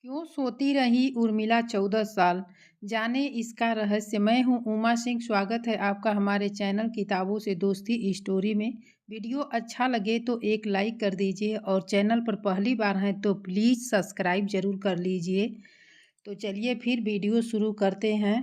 क्यों सोती रही उर्मिला 14 साल? जाने इसका रहस्य। मैं हूं उमा सिंह। स्वागत है आपका हमारे चैनल किताबों से दोस्ती स्टोरी में। वीडियो अच्छा लगे तो एक लाइक कर दीजिए और चैनल पर पहली बार हैं तो प्लीज़ सब्सक्राइब जरूर कर लीजिए। तो चलिए फिर वीडियो शुरू करते हैं।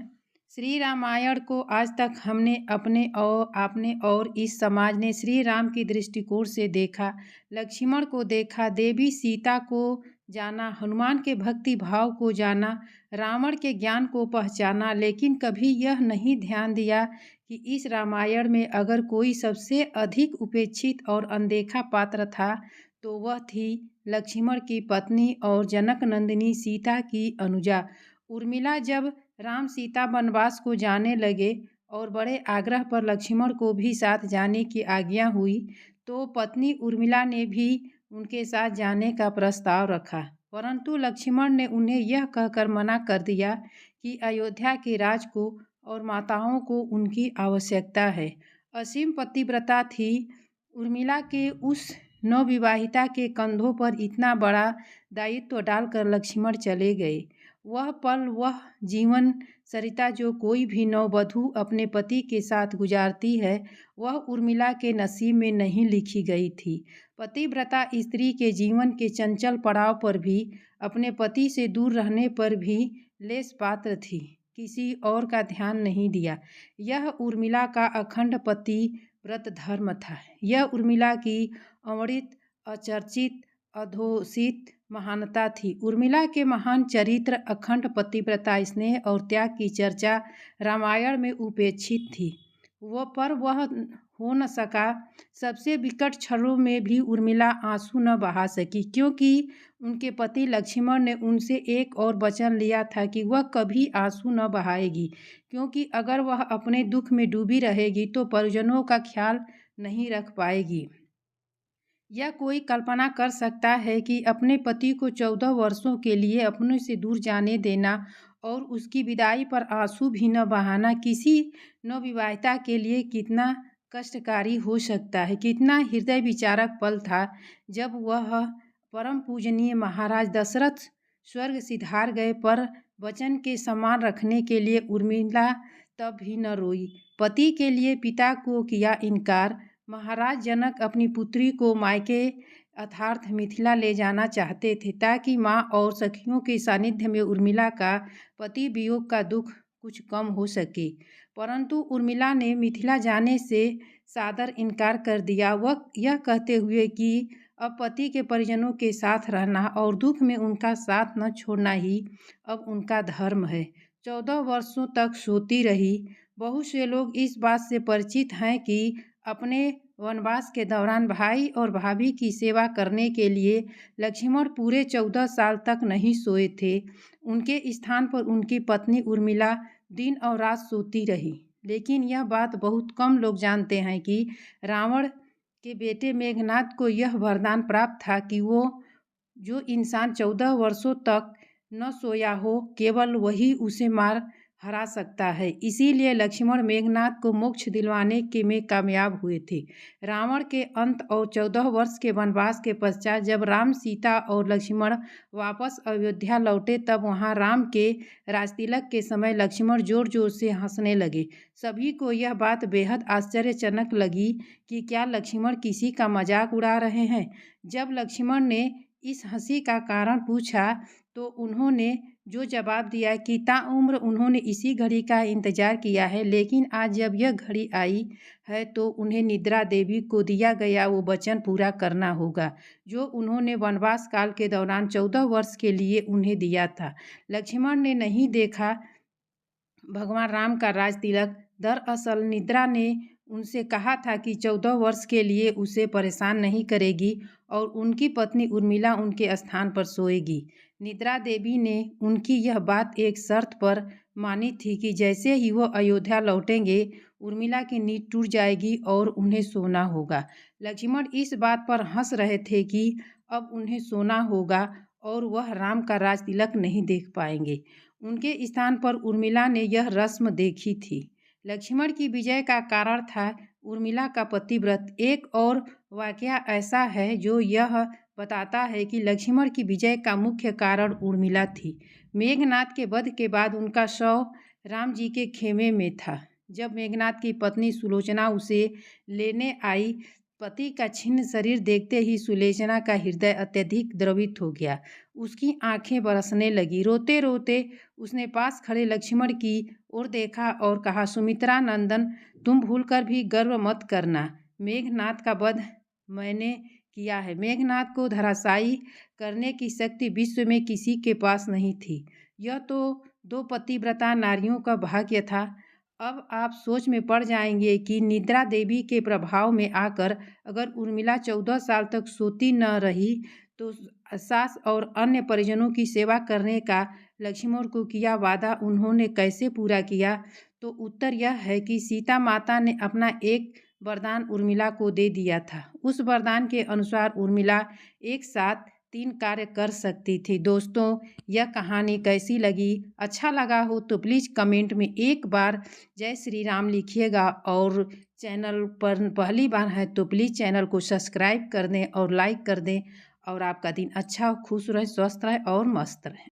श्री रामायण को आज तक हमने आपने और इस समाज ने श्री राम की दृष्टिकोण से देखा, लक्ष्मण को देखा, देवी सीता को जाना, हनुमान के भक्ति भाव को जाना, रावण के ज्ञान को पहचाना, लेकिन कभी यह नहीं ध्यान दिया कि इस रामायण में अगर कोई सबसे अधिक उपेक्षित और अनदेखा पात्र था तो वह थी लक्ष्मण की पत्नी और जनक नंदिनी सीता की अनुजा उर्मिला। जब राम सीता वनवास को जाने लगे और बड़े आग्रह पर लक्ष्मण को भी साथ जाने की आज्ञा हुई तो पत्नी उर्मिला ने भी उनके साथ जाने का प्रस्ताव रखा, परंतु लक्ष्मण ने उन्हें यह कहकर मना कर दिया कि अयोध्या के राज को और माताओं को उनकी आवश्यकता है। असीम पतिव्रता थी उर्मिला के उस नवविवाहिता के कंधों पर इतना बड़ा दायित्व डालकर लक्ष्मण चले गए। वह पल, वह जीवन सरिता जो कोई भी नववधू अपने पति के साथ गुजारती है, वह उर्मिला के नसीब में नहीं लिखी गई थी। पतिव्रता स्त्री के जीवन के चंचल पड़ाव पर भी, अपने पति से दूर रहने पर भी लेस पात्र थी, किसी और का ध्यान नहीं दिया। यह उर्मिला का अखंड पति व्रत धर्म था। यह उर्मिला की अमृत, अचर्चित, अधोषित महानता थी। उर्मिला के महान चरित्र, अखंड पतिव्रता, स्नेह और त्याग की चर्चा रामायण में उपेक्षित थी। वह हो न सका। सबसे विकट क्षणों में भी उर्मिला आंसू न बहा सकी, क्योंकि उनके पति लक्ष्मण ने उनसे एक और वचन लिया था कि वह कभी आंसू न बहाएगी, क्योंकि अगर वह अपने दुख में डूबी रहेगी तो परिजनों का ख्याल नहीं रख पाएगी। यह कोई कल्पना कर सकता है कि अपने पति को 14 वर्षों के लिए अपने से दूर जाने देना और उसकी विदाई पर आंसू भी न बहाना किसी नवविवाहिता के लिए कितना कष्टकारी हो सकता है। कितना हृदय विचारक पल था जब वह परम पूजनीय महाराज दशरथ स्वर्ग सिधार गए, पर वचन के समान रखने के लिए उर्मिला तब भी न रोई। पति के लिए पिता को किया इनकार। महाराज जनक अपनी पुत्री को मायके अर्थात मिथिला ले जाना चाहते थे ताकि माँ और सखियों के सानिध्य में उर्मिला का पति वियोग का दुख कुछ कम हो सके, परंतु उर्मिला ने मिथिला जाने से सादर इनकार कर दिया, वह यह कहते हुए कि अब पति के परिजनों के साथ रहना और दुख में उनका साथ न छोड़ना ही अब उनका धर्म है। 14 वर्षों तक सोती रही। बहुत से लोग इस बात से परिचित हैं कि अपने वनवास के दौरान भाई और भाभी की सेवा करने के लिए लक्ष्मण पूरे 14 साल तक नहीं सोए थे। उनके स्थान पर उनकी पत्नी उर्मिला दिन और रात सोती रही। लेकिन यह बात बहुत कम लोग जानते हैं कि रावण के बेटे मेघनाद को यह वरदान प्राप्त था कि वो जो इंसान 14 वर्षों तक न सोया हो, केवल वही उसे मार हरा सकता है। इसीलिए लक्ष्मण मेघनाद को मोक्ष दिलवाने के में कामयाब हुए थे। रावण के अंत और 14 वर्ष के वनवास के पश्चात जब राम, सीता और लक्ष्मण वापस अयोध्या लौटे, तब वहां राम के राजतिलक के समय लक्ष्मण जोर जोर से हंसने लगे। सभी को यह बात बेहद आश्चर्यजनक लगी कि क्या लक्ष्मण किसी का मजाक उड़ा रहे हैं। जब लक्ष्मण ने इस हंसी का कारण पूछा तो उन्होंने जो जवाब दिया कि ताउम्र उन्होंने इसी घड़ी का इंतजार किया है, लेकिन आज जब यह घड़ी आई है तो उन्हें निद्रा देवी को दिया गया वो वचन पूरा करना होगा जो उन्होंने वनवास काल के दौरान 14 वर्ष के लिए उन्हें दिया था। लक्ष्मण ने नहीं देखा भगवान राम का राज तिलक। दरअसल निद्रा ने उनसे कहा था कि 14 वर्ष के लिए उसे परेशान नहीं करेगी और उनकी पत्नी उर्मिला उनके स्थान पर सोएगी। निद्रा देवी ने उनकी यह बात एक शर्त पर मानी थी कि जैसे ही वो अयोध्या लौटेंगे उर्मिला की नींद टूट जाएगी और उन्हें सोना होगा। लक्ष्मण इस बात पर हंस रहे थे कि अब उन्हें सोना होगा और वह राम का राज तिलक नहीं देख पाएंगे। उनके स्थान पर उर्मिला ने यह रस्म देखी थी। लक्ष्मण की विजय का कारण था उर्मिला का पतिव्रत। एक और वाकया ऐसा है जो यह बताता है कि लक्ष्मण की विजय का मुख्य कारण उर्मिला थी। मेघनाद के वध के बाद उनका शव राम जी के खेमे में था। जब मेघनाद की पत्नी सुलोचना उसे लेने आई, पति का छिन्न शरीर देखते ही सुलोचना का हृदय अत्यधिक द्रवित हो गया। उसकी आंखें बरसने लगी। रोते रोते उसने पास खड़े लक्ष्मण की ओर देखा और कहा, सुमित्रा नंदन, तुम भूलकर भी गर्व मत करना। मेघनाद का वध मैंने किया है। मेघनाद को धराशायी करने की शक्ति विश्व में किसी के पास नहीं थी। यह तो दो पतिव्रता नारियों का भाग्य था। अब आप सोच में पड़ जाएंगे कि निद्रा देवी के प्रभाव में आकर अगर उर्मिला 14 साल तक सोती न रही तो सास और अन्य परिजनों की सेवा करने का लक्ष्मण को किया वादा उन्होंने कैसे पूरा किया। तो उत्तर यह है कि सीता माता ने अपना एक वरदान उर्मिला को दे दिया था। उस वरदान के अनुसार उर्मिला एक साथ 3 कार्य कर सकती थी। दोस्तों, यह कहानी कैसी लगी? अच्छा लगा हो तो प्लीज़ कमेंट में एक बार जय श्री राम लिखिएगा और चैनल पर पहली बार है तो प्लीज़ चैनल को सब्सक्राइब कर दें और लाइक कर दें। और आपका दिन अच्छा हो, खुश रहे, स्वस्थ रहे और मस्त रहे।